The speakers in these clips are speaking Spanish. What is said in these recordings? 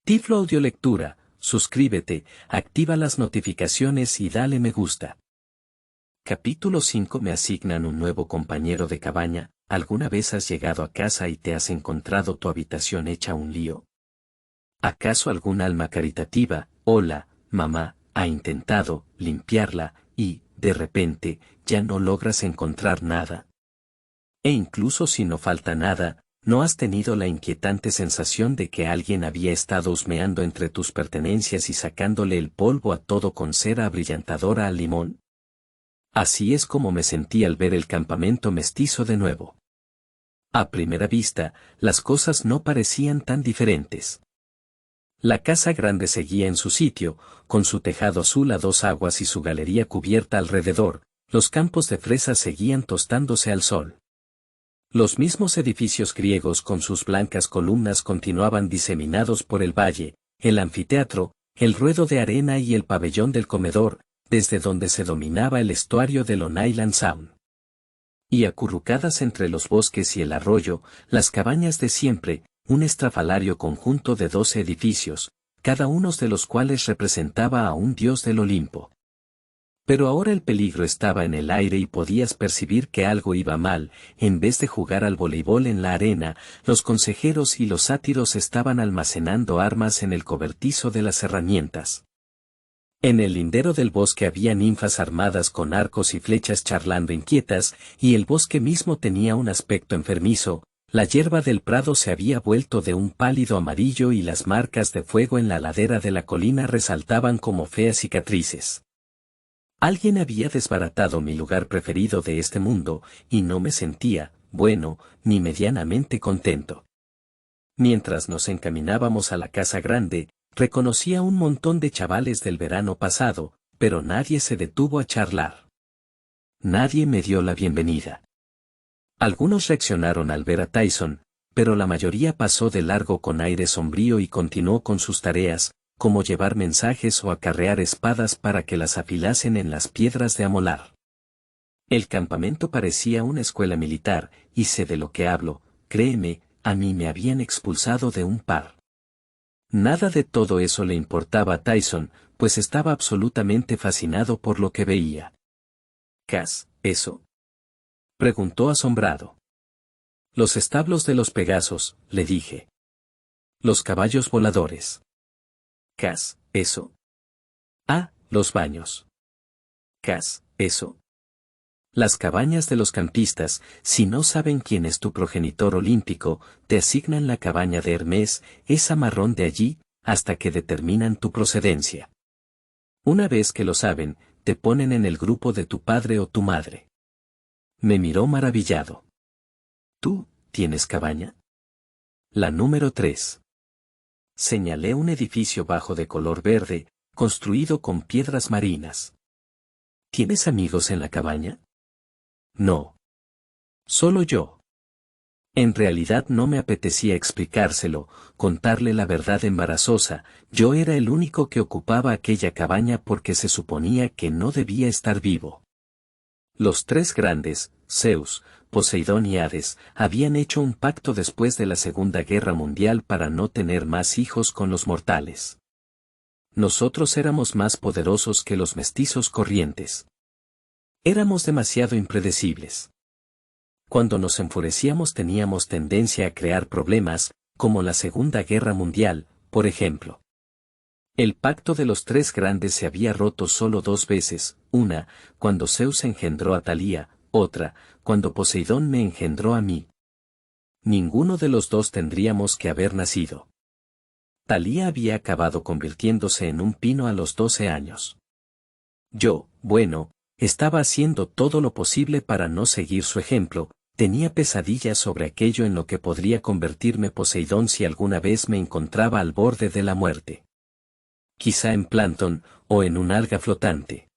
Tiflo Audiolectura, suscríbete, activa las notificaciones y dale me gusta. Capítulo 5. Me asignan un nuevo compañero de cabaña. ¿Alguna vez has llegado a casa y te has encontrado tu habitación hecha un lío? ¿Acaso algún alma caritativa, hola, mamá, ha intentado limpiarla y, de repente, ya no logras encontrar nada? E incluso si no falta nada, ¿no has tenido la inquietante sensación de que alguien había estado husmeando entre tus pertenencias y sacándole el polvo a todo con cera abrillantadora al limón? Así es como me sentí al ver el campamento mestizo de nuevo. A primera vista, las cosas no parecían tan diferentes. La casa grande seguía en su sitio, con su tejado azul a dos aguas y su galería cubierta alrededor. Los campos de fresas seguían tostándose al sol. Los mismos edificios griegos con sus blancas columnas continuaban diseminados por el valle, el anfiteatro, el ruedo de arena y el pabellón del comedor, desde donde se dominaba el estuario de Long Island Sound. Y acurrucadas entre los bosques y el arroyo, las cabañas de siempre, un estrafalario conjunto de 12 edificios, cada uno de los cuales representaba a un dios del Olimpo. Pero ahora el peligro estaba en el aire y podías percibir que algo iba mal. En vez de jugar al voleibol en la arena, los consejeros y los sátiros estaban almacenando armas en el cobertizo de las herramientas. En el lindero del bosque había ninfas armadas con arcos y flechas charlando inquietas, y el bosque mismo tenía un aspecto enfermizo. La hierba del prado se había vuelto de un pálido amarillo y las marcas de fuego en la ladera de la colina resaltaban como feas cicatrices. Alguien había desbaratado mi lugar preferido de este mundo, y no me sentía, bueno, ni medianamente contento. Mientras nos encaminábamos a la casa grande, reconocí a un montón de chavales del verano pasado, pero nadie se detuvo a charlar. Nadie me dio la bienvenida. Algunos reaccionaron al ver a Tyson, pero la mayoría pasó de largo con aire sombrío y continuó con sus tareas, como llevar mensajes o acarrear espadas para que las afilasen en las piedras de amolar. El campamento parecía una escuela militar, y sé de lo que hablo, créeme, a mí me habían expulsado de un par. Nada de todo eso le importaba a Tyson, pues estaba absolutamente fascinado por lo que veía. —¿Cas, eso? —preguntó asombrado. —Los establos de los Pegasos, le dije. —Los caballos voladores. —¿Cas, eso? —Ah, los baños. —¿Cas, eso? Las cabañas de los campistas. Si no saben quién es tu progenitor olímpico, te asignan la cabaña de Hermes, esa marrón de allí, hasta que determinan tu procedencia. Una vez que lo saben, te ponen en el grupo de tu padre o tu madre. Me miró maravillado. —¿Tú, tienes cabaña? —La número 3. Señalé un edificio bajo de color verde, construido con piedras marinas. —¿Tienes amigos en la cabaña? —No. Solo yo. En realidad no me apetecía explicárselo, contarle la verdad embarazosa. Yo era el único que ocupaba aquella cabaña porque se suponía que no debía estar vivo. Los tres grandes, Zeus, Poseidón y Hades, habían hecho un pacto después de la Segunda Guerra Mundial para no tener más hijos con los mortales. Nosotros éramos más poderosos que los mestizos corrientes. Éramos demasiado impredecibles. Cuando nos enfurecíamos teníamos tendencia a crear problemas, como la Segunda Guerra Mundial, por ejemplo. El pacto de los tres grandes se había roto solo 2 veces, una, cuando Zeus engendró a Talía, otra, cuando Poseidón me engendró a mí. Ninguno de los dos tendríamos que haber nacido. Talía había acabado convirtiéndose en un pino a los 12 años. Yo, bueno, estaba haciendo todo lo posible para no seguir su ejemplo. Tenía pesadillas sobre aquello en lo que podría convertirme Poseidón si alguna vez me encontraba al borde de la muerte. Quizá en plancton, o en un alga flotante.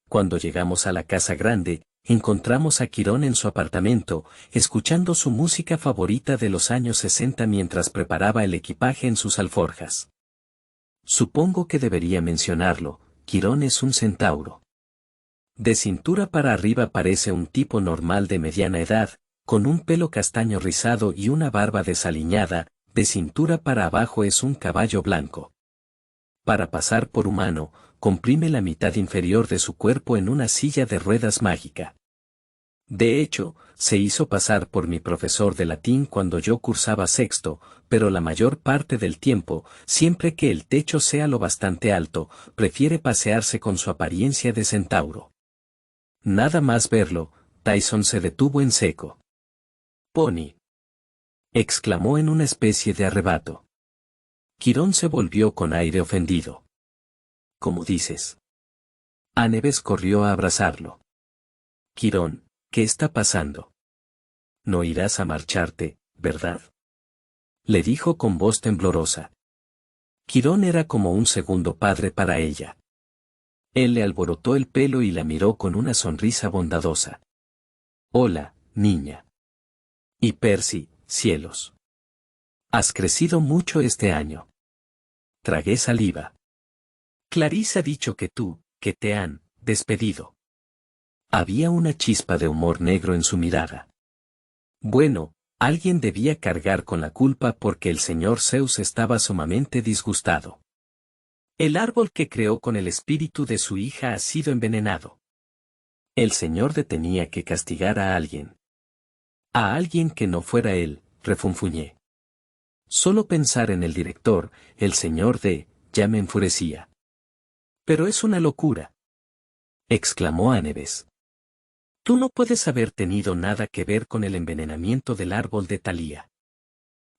Cuando llegamos a la casa grande, encontramos a Quirón en su apartamento, escuchando su música favorita de los años 60 mientras preparaba el equipaje en sus alforjas. Supongo que debería mencionarlo, Quirón es un centauro. De cintura para arriba parece un tipo normal de mediana edad, con un pelo castaño rizado y una barba desaliñada, de cintura para abajo es un caballo blanco. Para pasar por humano, comprime la mitad inferior de su cuerpo en una silla de ruedas mágica. De hecho, se hizo pasar por mi profesor de latín cuando yo cursaba sexto, pero la mayor parte del tiempo, siempre que el techo sea lo bastante alto, prefiere pasearse con su apariencia de centauro. Nada más verlo, Tyson se detuvo en seco. «Pony», exclamó en una especie de arrebato. Quirón se volvió con aire ofendido. «¿Cómo dices?» Aneves corrió a abrazarlo. «Quirón, ¿qué está pasando? No irás a marcharte, ¿verdad?», le dijo con voz temblorosa. Quirón era como un segundo padre para ella. Él le alborotó el pelo y la miró con una sonrisa bondadosa. «Hola, niña». «Y Percy, cielos. Has crecido mucho este año». Tragué saliva. «Clarice ha dicho que te han despedido». Había una chispa de humor negro en su mirada. Bueno, alguien debía cargar con la culpa porque el señor Zeus estaba sumamente disgustado. El árbol que creó con el espíritu de su hija ha sido envenenado. El señor D tenía que castigar a alguien. A alguien que no fuera él, refunfuñé. Solo pensar en el director, el señor D, ya me enfurecía. «Pero es una locura», exclamó Aneves. «Tú no puedes haber tenido nada que ver con el envenenamiento del árbol de Thalía».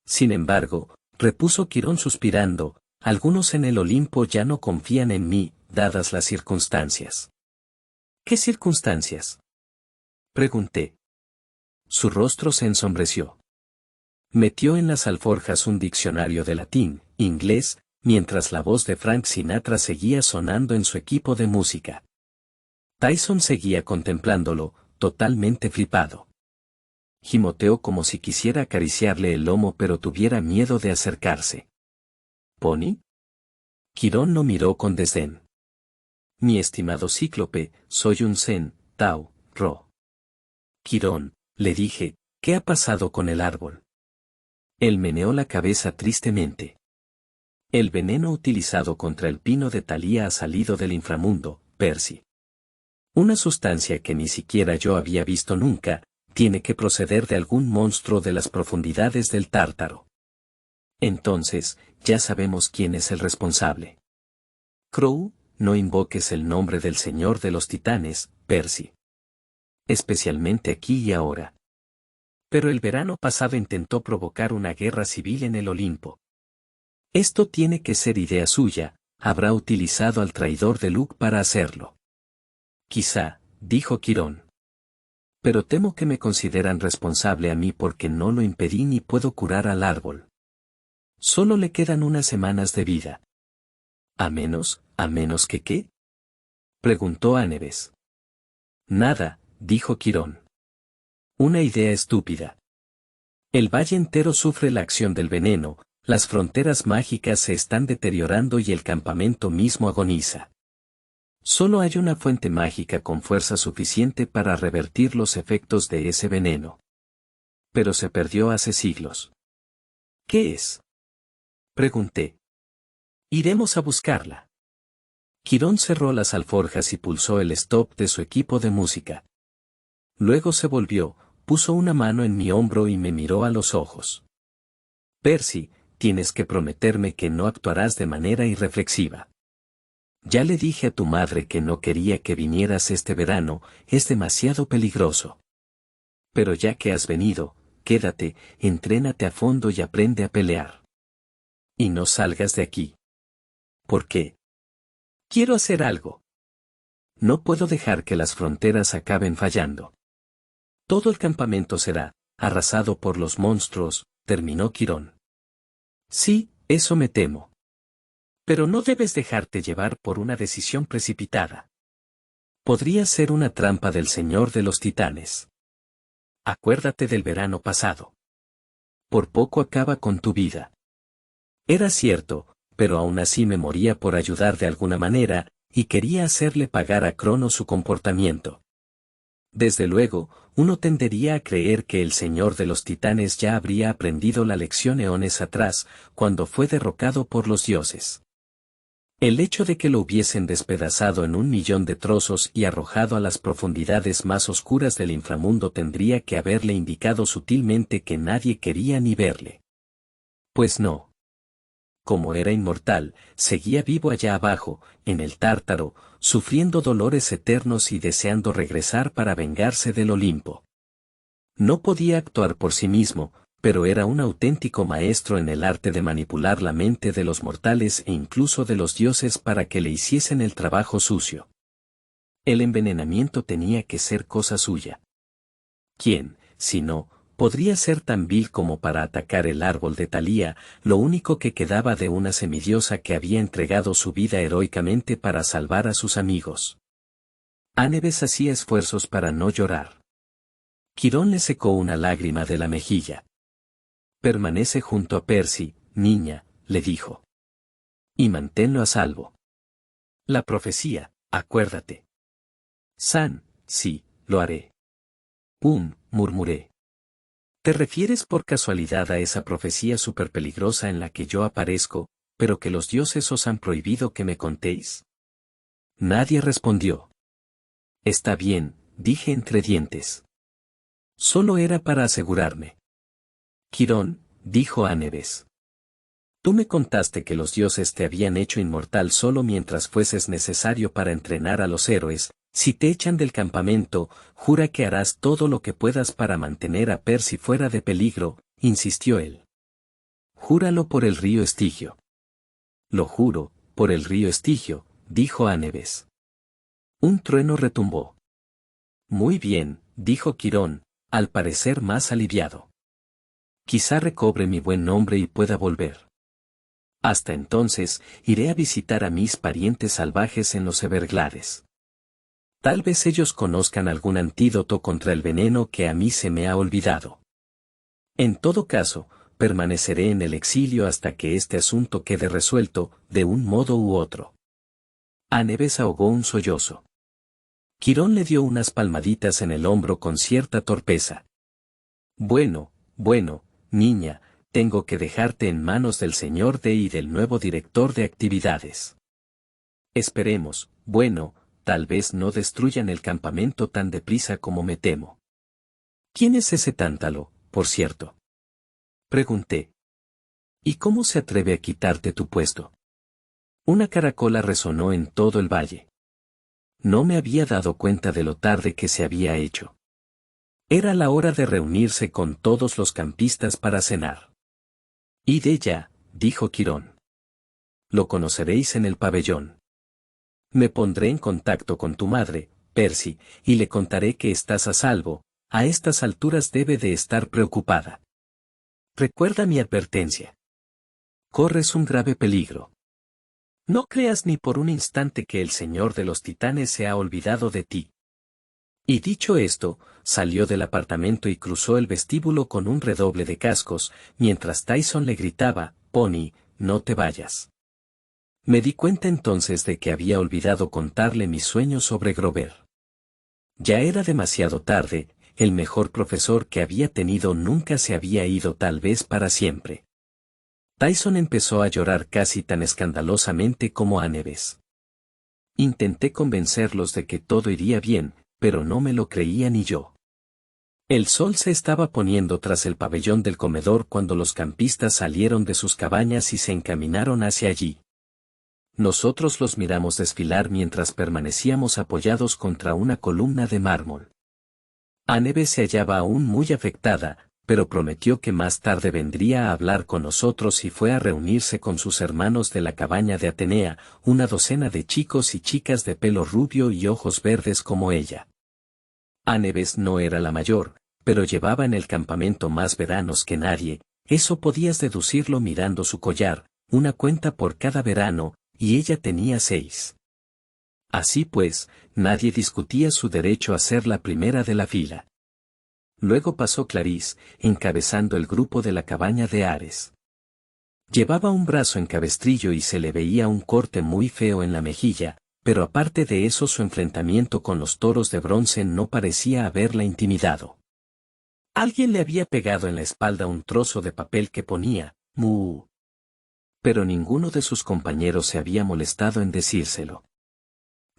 «Sin embargo», repuso Quirón suspirando, «algunos en el Olimpo ya no confían en mí, dadas las circunstancias». «¿Qué circunstancias?», pregunté. Su rostro se ensombreció. Metió en las alforjas un diccionario de latín, inglés, mientras la voz de Frank Sinatra seguía sonando en su equipo de música. Tyson seguía contemplándolo, totalmente flipado. Gimoteó como si quisiera acariciarle el lomo pero tuviera miedo de acercarse. «¿Pony?». Quirón lo miró con desdén. «Mi estimado cíclope, soy un Zen, Tao, Ro». «Quirón», le dije, «¿qué ha pasado con el árbol?». Él meneó la cabeza tristemente. «El veneno utilizado contra el pino de Thalía ha salido del inframundo, Percy. Una sustancia que ni siquiera yo había visto nunca, tiene que proceder de algún monstruo de las profundidades del Tártaro. Entonces, ya sabemos quién es el responsable. Crow, no invoques el nombre del Señor de los Titanes, Percy. Especialmente aquí y ahora». Pero el verano pasado intentó provocar una guerra civil en el Olimpo. Esto tiene que ser idea suya, habrá utilizado al traidor de Luke para hacerlo. Quizá, dijo Quirón. Pero temo que me consideran responsable a mí porque no lo impedí ni puedo curar al árbol. Solo le quedan unas semanas de vida. ¿A menos que qué?, preguntó Aneves. Nada, dijo Quirón. Una idea estúpida. El valle entero sufre la acción del veneno, las fronteras mágicas se están deteriorando y el campamento mismo agoniza. Solo hay una fuente mágica con fuerza suficiente para revertir los efectos de ese veneno. Pero se perdió hace siglos. ¿Qué es?, pregunté. Iremos a buscarla. Quirón cerró las alforjas y pulsó el stop de su equipo de música. Luego se volvió, puso una mano en mi hombro y me miró a los ojos. «Percy, tienes que prometerme que no actuarás de manera irreflexiva. Ya le dije a tu madre que no quería que vinieras este verano, es demasiado peligroso. Pero ya que has venido, quédate, entrénate a fondo y aprende a pelear. Y no salgas de aquí». «¿Por qué?». «Quiero hacer algo. No puedo dejar que las fronteras acaben fallando. Todo el campamento será arrasado por los monstruos», terminó Quirón. «Sí, eso me temo. Pero no debes dejarte llevar por una decisión precipitada. Podría ser una trampa del Señor de los Titanes. Acuérdate del verano pasado. Por poco acaba con tu vida». Era cierto, pero aún así me moría por ayudar de alguna manera, y quería hacerle pagar a Crono su comportamiento. Desde luego, uno tendería a creer que el señor de los titanes ya habría aprendido la lección eones atrás, cuando fue derrocado por los dioses. El hecho de que lo hubiesen despedazado en 1.000.000 de trozos y arrojado a las profundidades más oscuras del inframundo tendría que haberle indicado sutilmente que nadie quería ni verle. Pues no. Como era inmortal, seguía vivo allá abajo, en el Tártaro, sufriendo dolores eternos y deseando regresar para vengarse del Olimpo. No podía actuar por sí mismo, pero era un auténtico maestro en el arte de manipular la mente de los mortales e incluso de los dioses para que le hiciesen el trabajo sucio. El envenenamiento tenía que ser cosa suya. ¿Quién, si no, podría ser tan vil como para atacar el árbol de Talía, lo único que quedaba de una semidiosa que había entregado su vida heroicamente para salvar a sus amigos? Anebes hacía esfuerzos para no llorar. Quirón le secó una lágrima de la mejilla. Permanece junto a Percy, niña, le dijo. Y manténlo a salvo. La profecía, acuérdate. San, sí, lo haré. Murmuré. ¿Te refieres por casualidad a esa profecía superpeligrosa en la que yo aparezco, pero que los dioses os han prohibido que me contéis? Nadie respondió. Está bien, dije entre dientes. Solo era para asegurarme. Quirón, dijo Anebes. Tú me contaste que los dioses te habían hecho inmortal solo mientras fueses necesario para entrenar a los héroes. Si te echan del campamento, jura que harás todo lo que puedas para mantener a Percy fuera de peligro, insistió él. Júralo por el río Estigio. Lo juro, por el río Estigio, dijo Anebes. Un trueno retumbó. Muy bien, dijo Quirón, al parecer más aliviado. Quizá recobre mi buen nombre y pueda volver. Hasta entonces, iré a visitar a mis parientes salvajes en los Everglades. Tal vez ellos conozcan algún antídoto contra el veneno que a mí se me ha olvidado. En todo caso, permaneceré en el exilio hasta que este asunto quede resuelto, de un modo u otro. Anebes ahogó un sollozo. Quirón le dio unas palmaditas en el hombro con cierta torpeza. Bueno, niña, tengo que dejarte en manos del señor D y del nuevo director de actividades. Esperemos, tal vez no destruyan el campamento tan deprisa como me temo. ¿Quién es ese tántalo, por cierto? Pregunté. ¿Y cómo se atreve a quitarte tu puesto? Una caracola resonó en todo el valle. No me había dado cuenta de lo tarde que se había hecho. Era la hora de reunirse con todos los campistas para cenar. Id ya, dijo Quirón. Lo conoceréis en el pabellón. Me pondré en contacto con tu madre, Percy, y le contaré que estás a salvo. A estas alturas debe de estar preocupada. Recuerda mi advertencia. Corres un grave peligro. No creas ni por un instante que el señor de los titanes se ha olvidado de ti. Y dicho esto, salió del apartamento y cruzó el vestíbulo con un redoble de cascos, mientras Tyson le gritaba, Pony, no te vayas. Me di cuenta entonces de que había olvidado contarle mis sueños sobre Grover. Ya era demasiado tarde, el mejor profesor que había tenido nunca se había ido tal vez para siempre. Tyson empezó a llorar casi tan escandalosamente como Anebes. Intenté convencerlos de que todo iría bien, pero no me lo creía ni yo. El sol se estaba poniendo tras el pabellón del comedor cuando los campistas salieron de sus cabañas y se encaminaron hacia allí. Nosotros los miramos desfilar mientras permanecíamos apoyados contra una columna de mármol. Anebes se hallaba aún muy afectada, pero prometió que más tarde vendría a hablar con nosotros y fue a reunirse con sus hermanos de la cabaña de Atenea, una docena de chicos y chicas de pelo rubio y ojos verdes como ella. Anebes no era la mayor, pero llevaba en el campamento más veranos que nadie, eso podías deducirlo mirando su collar, una cuenta por cada verano, y ella tenía 6. Así pues, nadie discutía su derecho a ser la primera de la fila. Luego pasó Clarice, encabezando el grupo de la cabaña de Ares. Llevaba un brazo en cabestrillo y se le veía un corte muy feo en la mejilla, pero aparte de eso su enfrentamiento con los toros de bronce no parecía haberla intimidado. Alguien le había pegado en la espalda un trozo de papel que ponía, "Mu". Pero ninguno de sus compañeros se había molestado en decírselo.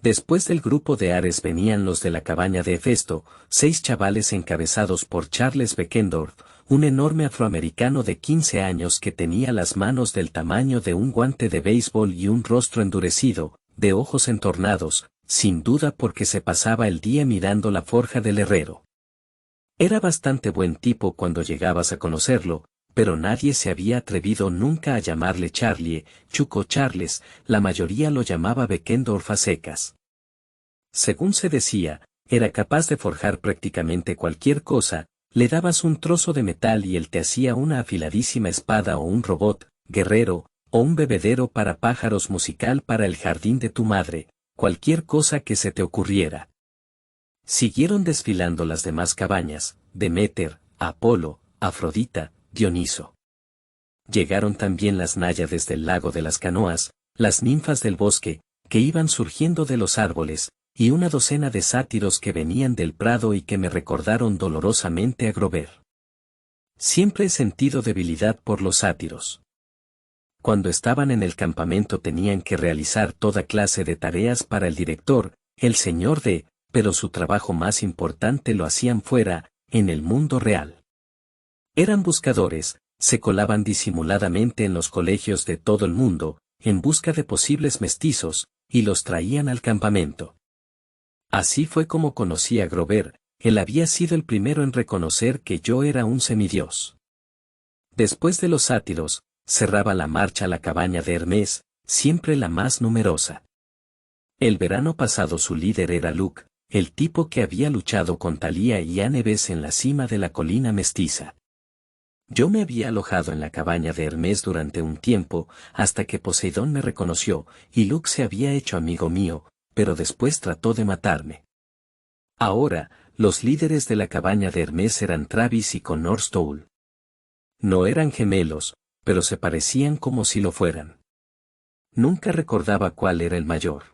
Después del grupo de Ares venían los de la cabaña de Hefesto, 6 chavales encabezados por Charles Beckendorf, un enorme afroamericano de 15 años que tenía las manos del tamaño de un guante de béisbol y un rostro endurecido, de ojos entornados, sin duda porque se pasaba el día mirando la forja del herrero. Era bastante buen tipo cuando llegabas a conocerlo, pero nadie se había atrevido nunca a llamarle Charlie, Chuck o Charles, la mayoría lo llamaba Beckendorf a secas. Según se decía, era capaz de forjar prácticamente cualquier cosa, le dabas un trozo de metal y él te hacía una afiladísima espada o un robot, guerrero, o un bebedero para pájaros musical para el jardín de tu madre, cualquier cosa que se te ocurriera. Siguieron desfilando las demás cabañas, Deméter, Apolo, Afrodita, Dioniso. Llegaron también las náyades del lago de las canoas, las ninfas del bosque, que iban surgiendo de los árboles, y una docena de sátiros que venían del prado y que me recordaron dolorosamente a Grover. Siempre he sentido debilidad por los sátiros. Cuando estaban en el campamento tenían que realizar toda clase de tareas para el director, el señor D, pero su trabajo más importante lo hacían fuera, en el mundo real. Eran buscadores, se colaban disimuladamente en los colegios de todo el mundo, en busca de posibles mestizos, y los traían al campamento. Así fue como conocí a Grover, él había sido el primero en reconocer que yo era un semidios. Después de los sátiros, cerraba la marcha la cabaña de Hermes, siempre la más numerosa. El verano pasado su líder era Luke, el tipo que había luchado con Thalía y Anebes en la cima de la colina mestiza. Yo me había alojado en la cabaña de Hermes durante un tiempo, hasta que Poseidón me reconoció, y Luke se había hecho amigo mío, pero después trató de matarme. Ahora, los líderes de la cabaña de Hermes eran Travis y Connor Stoll. No eran gemelos, pero se parecían como si lo fueran. Nunca recordaba cuál era el mayor.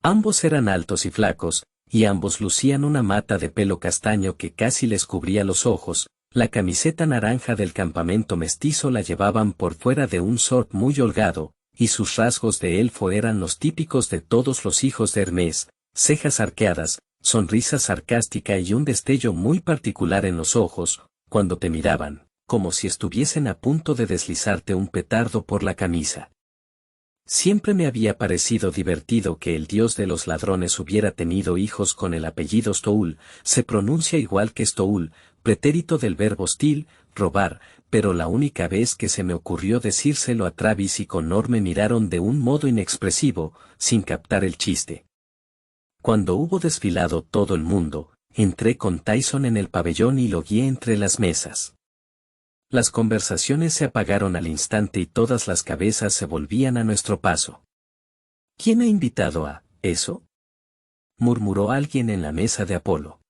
Ambos eran altos y flacos, y ambos lucían una mata de pelo castaño que casi les cubría los ojos. La camiseta naranja del campamento mestizo la llevaban por fuera de un short muy holgado, y sus rasgos de elfo eran los típicos de todos los hijos de Hermes, cejas arqueadas, sonrisa sarcástica y un destello muy particular en los ojos, cuando te miraban, como si estuviesen a punto de deslizarte un petardo por la camisa. Siempre me había parecido divertido que el dios de los ladrones hubiera tenido hijos con el apellido Stoll, se pronuncia igual que Stoll, pretérito del verbo steal, robar, pero la única vez que se me ocurrió decírselo a Travis y Connor me miraron de un modo inexpresivo, sin captar el chiste. Cuando hubo desfilado todo el mundo, entré con Tyson en el pabellón y lo guié entre las mesas. Las conversaciones se apagaron al instante y todas las cabezas se volvían a nuestro paso. ¿Quién ha invitado a eso?, murmuró alguien en la mesa de Apolo.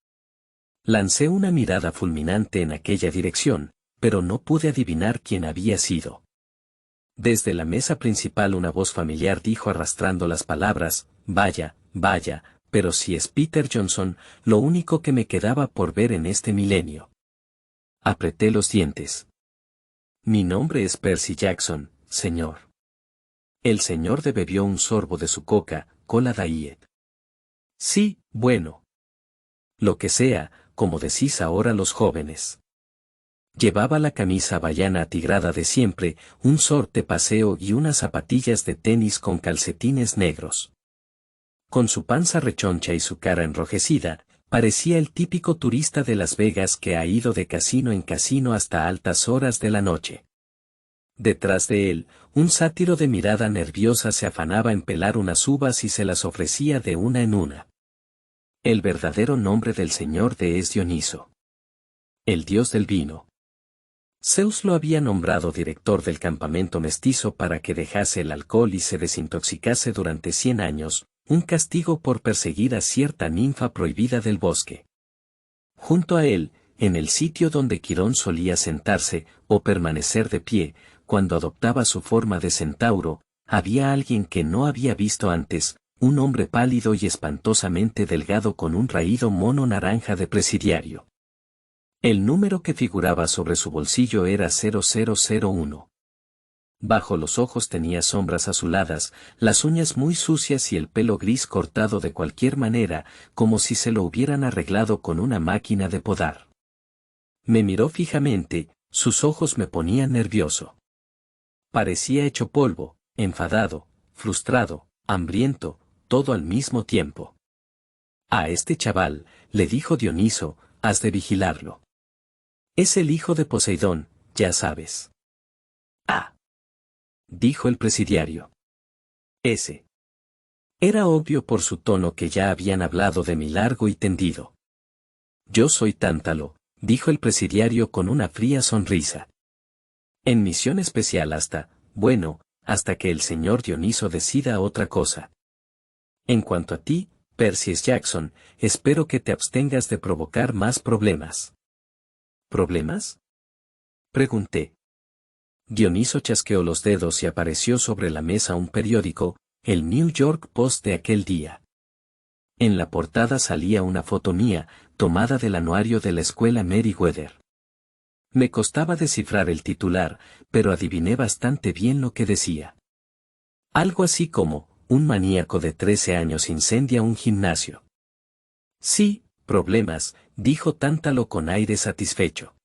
Lancé una mirada fulminante en aquella dirección, pero no pude adivinar quién había sido. Desde la mesa principal una voz familiar dijo arrastrando las palabras, vaya, vaya, pero si es Peter Johnson, lo único que me quedaba por ver en este milenio. Apreté los dientes. Mi nombre es Percy Jackson, señor. El señor D bebió un sorbo de su cola Diet. Sí, bueno. Lo que sea, como decís ahora los jóvenes. Llevaba la camisa havaiana atigrada de siempre, un short de paseo y unas zapatillas de tenis con calcetines negros. Con su panza rechoncha y su cara enrojecida, parecía el típico turista de Las Vegas que ha ido de casino en casino hasta altas horas de la noche. Detrás de él, un sátiro de mirada nerviosa se afanaba en pelar unas uvas y se las ofrecía de una en una. El verdadero nombre del señor D es Dioniso, el dios del vino. Zeus lo había nombrado director del campamento mestizo para que dejase el alcohol y se desintoxicase durante 100 años, un castigo por perseguir a cierta ninfa prohibida del bosque. Junto a él, en el sitio donde Quirón solía sentarse, o permanecer de pie, cuando adoptaba su forma de centauro, había alguien que no había visto antes, un hombre pálido y espantosamente delgado con un raído mono naranja de presidiario. El número que figuraba sobre su bolsillo era 0001. Bajo los ojos tenía sombras azuladas, las uñas muy sucias y el pelo gris cortado de cualquier manera, como si se lo hubieran arreglado con una máquina de podar. Me miró fijamente, sus ojos me ponían nervioso. Parecía hecho polvo, enfadado, frustrado, hambriento, todo al mismo tiempo. A este chaval, le dijo Dioniso, has de vigilarlo. Es el hijo de Poseidón, ya sabes. Ah, dijo el presidiario. Ese. Era obvio por su tono que ya habían hablado de mí largo y tendido. Yo soy Tántalo, dijo el presidiario con una fría sonrisa. En misión especial hasta que el señor Dioniso decida otra cosa. En cuanto a ti, Perseus Jackson, espero que te abstengas de provocar más problemas. ¿Problemas? Pregunté. Dioniso chasqueó los dedos y apareció sobre la mesa un periódico, el New York Post de aquel día. En la portada salía una foto mía, tomada del anuario de la escuela Meriwether. Me costaba descifrar el titular, pero adiviné bastante bien lo que decía. Algo así como, un maníaco de 13 años incendia un gimnasio. Sí, problemas, dijo Tántalo con aire satisfecho.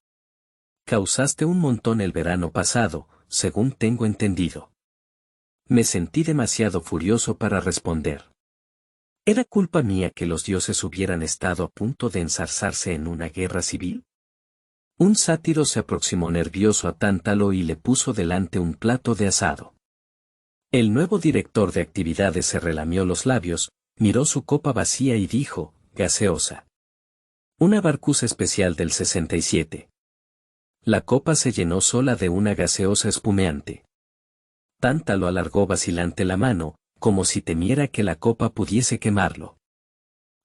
Causaste un montón el verano pasado, según tengo entendido. Me sentí demasiado furioso para responder. ¿Era culpa mía que los dioses hubieran estado a punto de enzarzarse en una guerra civil? Un sátiro se aproximó nervioso a Tántalo y le puso delante un plato de asado. El nuevo director de actividades se relamió los labios, miró su copa vacía y dijo, gaseosa. Una Barcus especial del 67. La copa se llenó sola de una gaseosa espumeante. Tántalo alargó vacilante la mano, como si temiera que la copa pudiese quemarlo.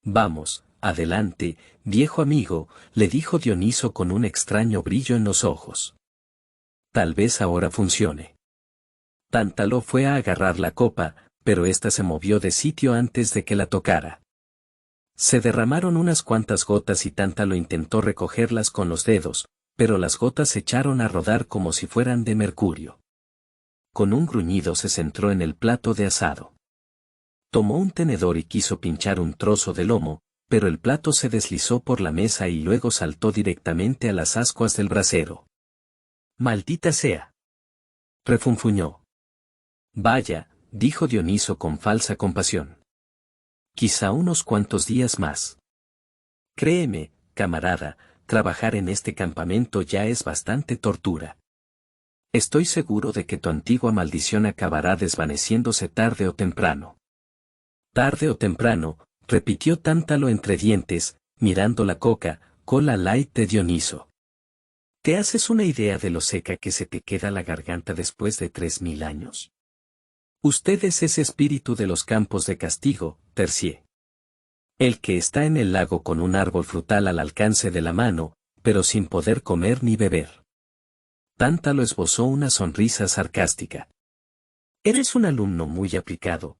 Vamos, adelante, viejo amigo, le dijo Dioniso con un extraño brillo en los ojos. Tal vez ahora funcione. Tántalo fue a agarrar la copa, pero ésta se movió de sitio antes de que la tocara. Se derramaron unas cuantas gotas y Tántalo intentó recogerlas con los dedos, pero las gotas se echaron a rodar como si fueran de mercurio. Con un gruñido se centró en el plato de asado. Tomó un tenedor y quiso pinchar un trozo de lomo, pero el plato se deslizó por la mesa y luego saltó directamente a las ascuas del brasero. ¡Maldita sea!, refunfuñó. Vaya, dijo Dioniso con falsa compasión. Quizá unos cuantos días más. Créeme, camarada, trabajar en este campamento ya es bastante tortura. Estoy seguro de que tu antigua maldición acabará desvaneciéndose tarde o temprano. Tarde o temprano, repitió Tántalo entre dientes, mirando la Coca-Cola Light de Dioniso. ¿Te haces una idea de lo seca que se te queda la garganta después de 3000 años? Usted es ese espíritu de los campos de castigo, Tercié. El que está en el lago con un árbol frutal al alcance de la mano, pero sin poder comer ni beber. Tántalo esbozó una sonrisa sarcástica. Eres un alumno muy aplicado,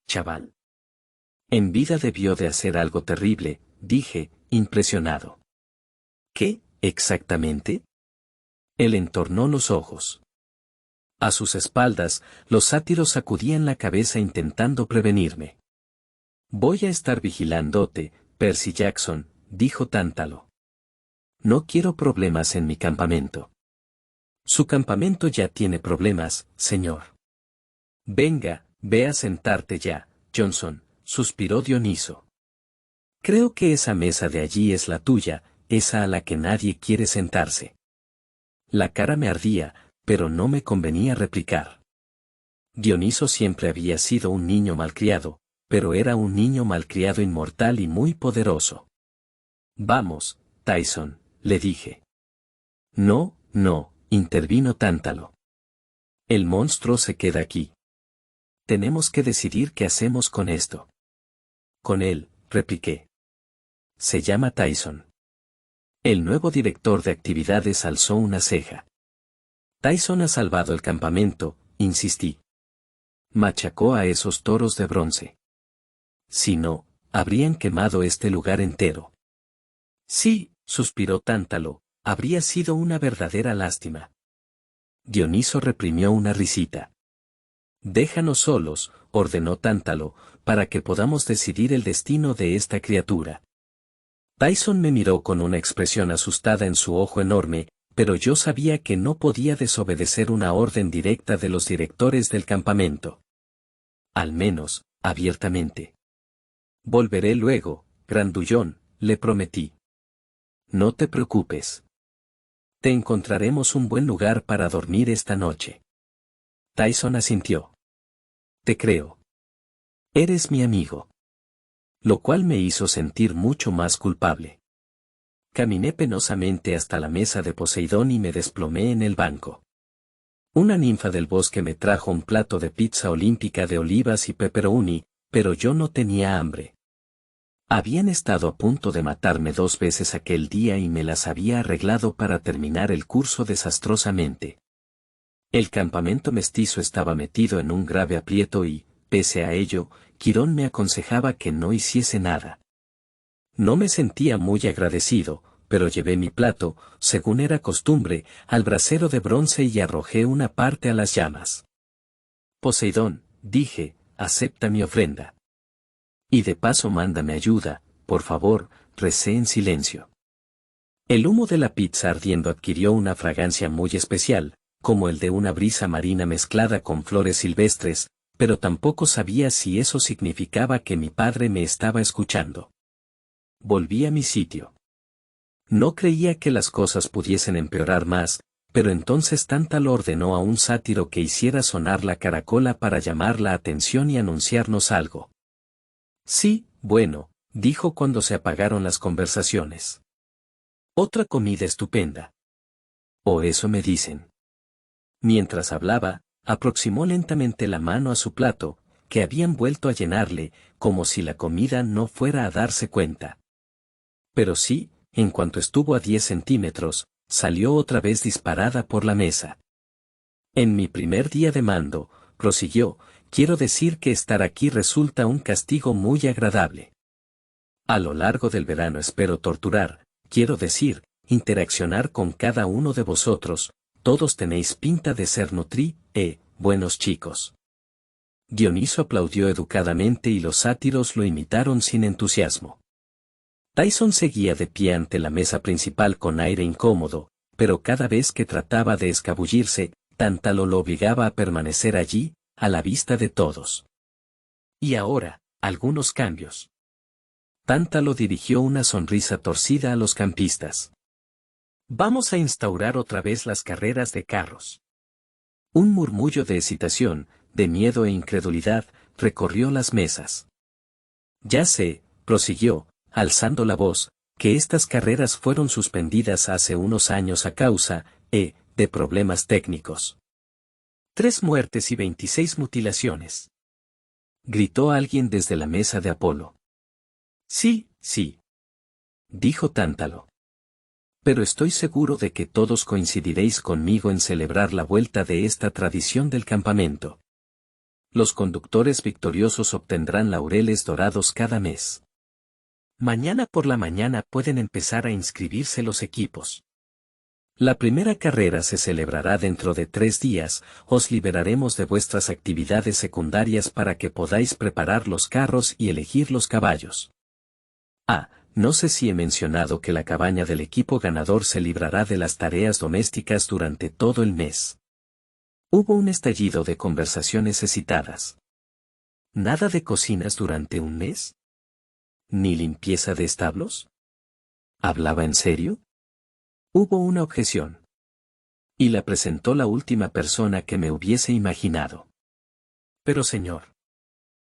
chaval. En vida debió de hacer algo terrible, dije, impresionado. ¿Qué, exactamente? Él entornó los ojos. A sus espaldas, los sátiros sacudían la cabeza intentando prevenirme. Voy a estar vigilándote, Percy Jackson, dijo Tántalo. No quiero problemas en mi campamento. Su campamento ya tiene problemas, señor. Venga, ve a sentarte ya, Johnson, suspiró Dioniso. Creo que esa mesa de allí es la tuya, esa a la que nadie quiere sentarse. La cara me ardía, pero no me convenía replicar. Dioniso siempre había sido un niño malcriado, pero era un niño malcriado inmortal y muy poderoso. Vamos, Tyson, le dije. No, intervino Tántalo. El monstruo se queda aquí. Tenemos que decidir qué hacemos con esto. Con él, repliqué. Se llama Tyson. El nuevo director de actividades alzó una ceja. Tyson ha salvado el campamento, insistí. Machacó a esos toros de bronce. Si no, habrían quemado este lugar entero. Sí, suspiró Tántalo, habría sido una verdadera lástima. Dioniso reprimió una risita. Déjanos solos, ordenó Tántalo, para que podamos decidir el destino de esta criatura. Tyson me miró con una expresión asustada en su ojo enorme, pero yo sabía que no podía desobedecer una orden directa de los directores del campamento. Al menos, abiertamente. Volveré luego, grandullón, le prometí. No te preocupes. Te encontraremos un buen lugar para dormir esta noche. Tyson asintió. Te creo. Eres mi amigo. Lo cual me hizo sentir mucho más culpable. Caminé penosamente hasta la mesa de Poseidón y me desplomé en el banco. Una ninfa del bosque me trajo un plato de pizza olímpica de olivas y pepperoni, pero yo no tenía hambre. Habían estado a punto de matarme 2 veces aquel día y me las había arreglado para terminar el curso desastrosamente. El campamento mestizo estaba metido en un grave aprieto y, pese a ello, Quirón me aconsejaba que no hiciese nada. No me sentía muy agradecido, pero llevé mi plato, según era costumbre, al brasero de bronce y arrojé una parte a las llamas. Poseidón, dije, acepta mi ofrenda. Y de paso mándame ayuda, por favor, recé en silencio. El humo de la pizza ardiendo adquirió una fragancia muy especial, como el de una brisa marina mezclada con flores silvestres, pero tampoco sabía si eso significaba que mi padre me estaba escuchando. Volví a mi sitio. No creía que las cosas pudiesen empeorar más, pero entonces Tántalo ordenó a un sátiro que hiciera sonar la caracola para llamar la atención y anunciarnos algo. Sí, bueno, dijo cuando se apagaron las conversaciones. Otra comida estupenda. O eso me dicen. Mientras hablaba, aproximó lentamente la mano a su plato, que habían vuelto a llenarle, como si la comida no fuera a darse cuenta. Pero sí, en cuanto estuvo a 10 centímetros, salió otra vez disparada por la mesa. En mi primer día de mando, prosiguió, quiero decir que estar aquí resulta un castigo muy agradable. A lo largo del verano espero torturar, quiero decir, interaccionar con cada uno de vosotros, todos tenéis pinta de ser buenos chicos. Dioniso aplaudió educadamente y los sátiros lo imitaron sin entusiasmo. Tyson seguía de pie ante la mesa principal con aire incómodo, pero cada vez que trataba de escabullirse, Tántalo lo obligaba a permanecer allí, a la vista de todos. Y ahora, algunos cambios. Tántalo dirigió una sonrisa torcida a los campistas. Vamos a instaurar otra vez las carreras de carros. Un murmullo de excitación, de miedo e incredulidad, recorrió las mesas. Ya sé, prosiguió, alzando la voz, que estas carreras fueron suspendidas hace unos años a causa, de problemas técnicos. 3 muertes y 26 mutilaciones. Gritó alguien desde la mesa de Apolo. Sí, sí. Dijo Tántalo. Pero estoy seguro de que todos coincidiréis conmigo en celebrar la vuelta de esta tradición del campamento. Los conductores victoriosos obtendrán laureles dorados cada mes. Mañana por la mañana pueden empezar a inscribirse los equipos. La primera carrera se celebrará dentro de 3 días, os liberaremos de vuestras actividades secundarias para que podáis preparar los carros y elegir los caballos. No sé si he mencionado que la cabaña del equipo ganador se librará de las tareas domésticas durante todo el mes. Hubo un estallido de conversaciones excitadas. ¿Nada de cocinas durante un mes? ¿Ni limpieza de establos? ¿Hablaba en serio? Hubo una objeción. Y la presentó la última persona que me hubiese imaginado. Pero señor.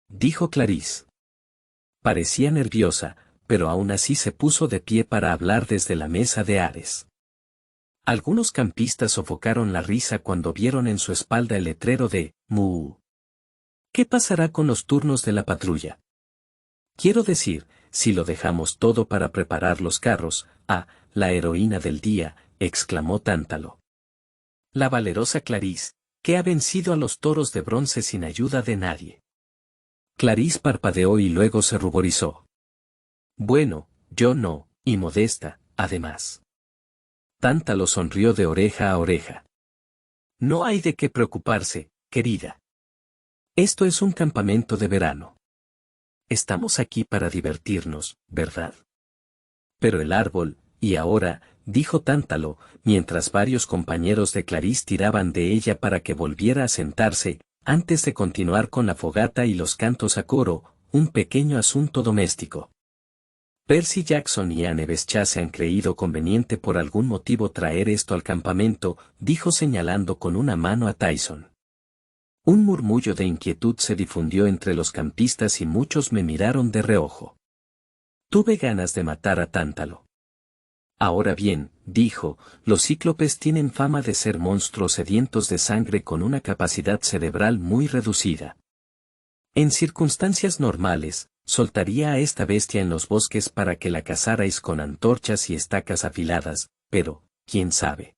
Dijo Clarice. Parecía nerviosa, pero aún así se puso de pie para hablar desde la mesa de Ares. Algunos campistas sofocaron la risa cuando vieron en su espalda el letrero de «Mu». ¿Qué pasará con los turnos de la patrulla? Quiero decir, si lo dejamos todo para preparar los carros, la heroína del día, exclamó Tántalo. La valerosa Clarice, que ha vencido a los toros de bronce sin ayuda de nadie. Clarice parpadeó y luego se ruborizó. Bueno, yo no, y Modesta, además. Tántalo sonrió de oreja a oreja. No hay de qué preocuparse, querida. Esto es un campamento de verano. Estamos aquí para divertirnos, ¿verdad? Pero el árbol, y ahora, dijo Tántalo, mientras varios compañeros de Clarice tiraban de ella para que volviera a sentarse, antes de continuar con la fogata y los cantos a coro, un pequeño asunto doméstico. Percy Jackson y Anne Bescha se han creído conveniente por algún motivo traer esto al campamento, dijo señalando con una mano a Tyson. Un murmullo de inquietud se difundió entre los campistas y muchos me miraron de reojo. Tuve ganas de matar a Tántalo. Ahora bien, dijo, los cíclopes tienen fama de ser monstruos sedientos de sangre con una capacidad cerebral muy reducida. En circunstancias normales, soltaría a esta bestia en los bosques para que la cazarais con antorchas y estacas afiladas, pero, quién sabe.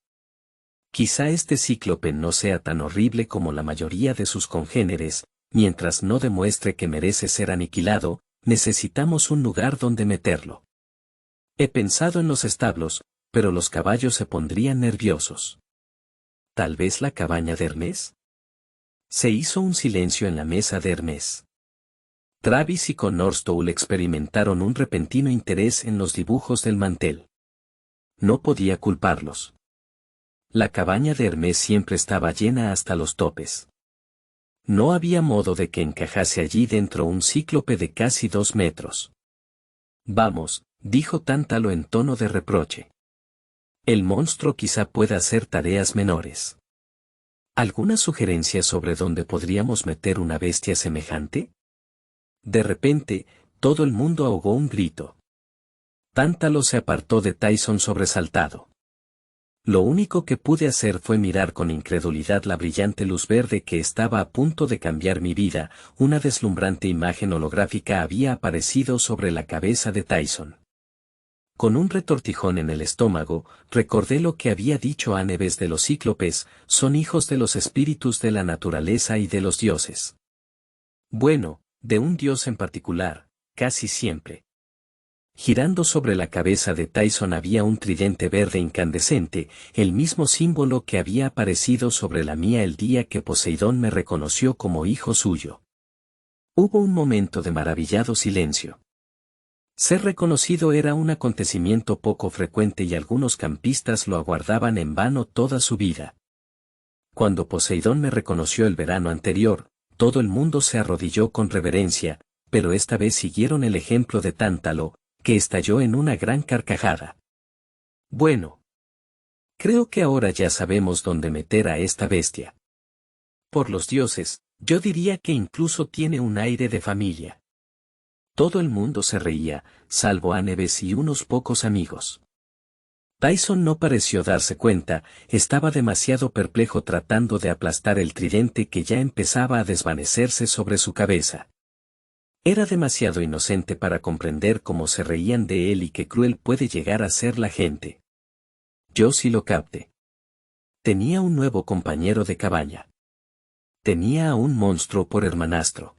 Quizá este cíclope no sea tan horrible como la mayoría de sus congéneres, mientras no demuestre que merece ser aniquilado, necesitamos un lugar donde meterlo. He pensado en los establos, pero los caballos se pondrían nerviosos. ¿Tal vez la cabaña de Hermes? Se hizo un silencio en la mesa de Hermes. Travis y Connor Stoll experimentaron un repentino interés en los dibujos del mantel. No podía culparlos. La cabaña de Hermes siempre estaba llena hasta los topes. No había modo de que encajase allí dentro un cíclope de casi 2 metros. Vamos, dijo Tántalo en tono de reproche. El monstruo quizá pueda hacer tareas menores. ¿Alguna sugerencia sobre dónde podríamos meter una bestia semejante? De repente, todo el mundo ahogó un grito. Tántalo se apartó de Tyson sobresaltado. Lo único que pude hacer fue mirar con incredulidad la brillante luz verde que estaba a punto de cambiar mi vida. Una deslumbrante imagen holográfica había aparecido sobre la cabeza de Tyson. Con un retortijón en el estómago, recordé lo que había dicho Anebes de los cíclopes, son hijos de los espíritus de la naturaleza y de los dioses. Bueno, de un dios en particular, casi siempre. Girando sobre la cabeza de Tyson había un tridente verde incandescente, el mismo símbolo que había aparecido sobre la mía el día que Poseidón me reconoció como hijo suyo. Hubo un momento de maravillado silencio. Ser reconocido era un acontecimiento poco frecuente y algunos campistas lo aguardaban en vano toda su vida. Cuando Poseidón me reconoció el verano anterior, todo el mundo se arrodilló con reverencia, pero esta vez siguieron el ejemplo de Tántalo, que estalló en una gran carcajada. Bueno. Creo que ahora ya sabemos dónde meter a esta bestia. Por los dioses, yo diría que incluso tiene un aire de familia. Todo el mundo se reía, salvo Anebes y unos pocos amigos. Tyson no pareció darse cuenta, estaba demasiado perplejo tratando de aplastar el tridente que ya empezaba a desvanecerse sobre su cabeza. Era demasiado inocente para comprender cómo se reían de él y qué cruel puede llegar a ser la gente. Yo sí lo capté. Tenía un nuevo compañero de cabaña. Tenía a un monstruo por hermanastro.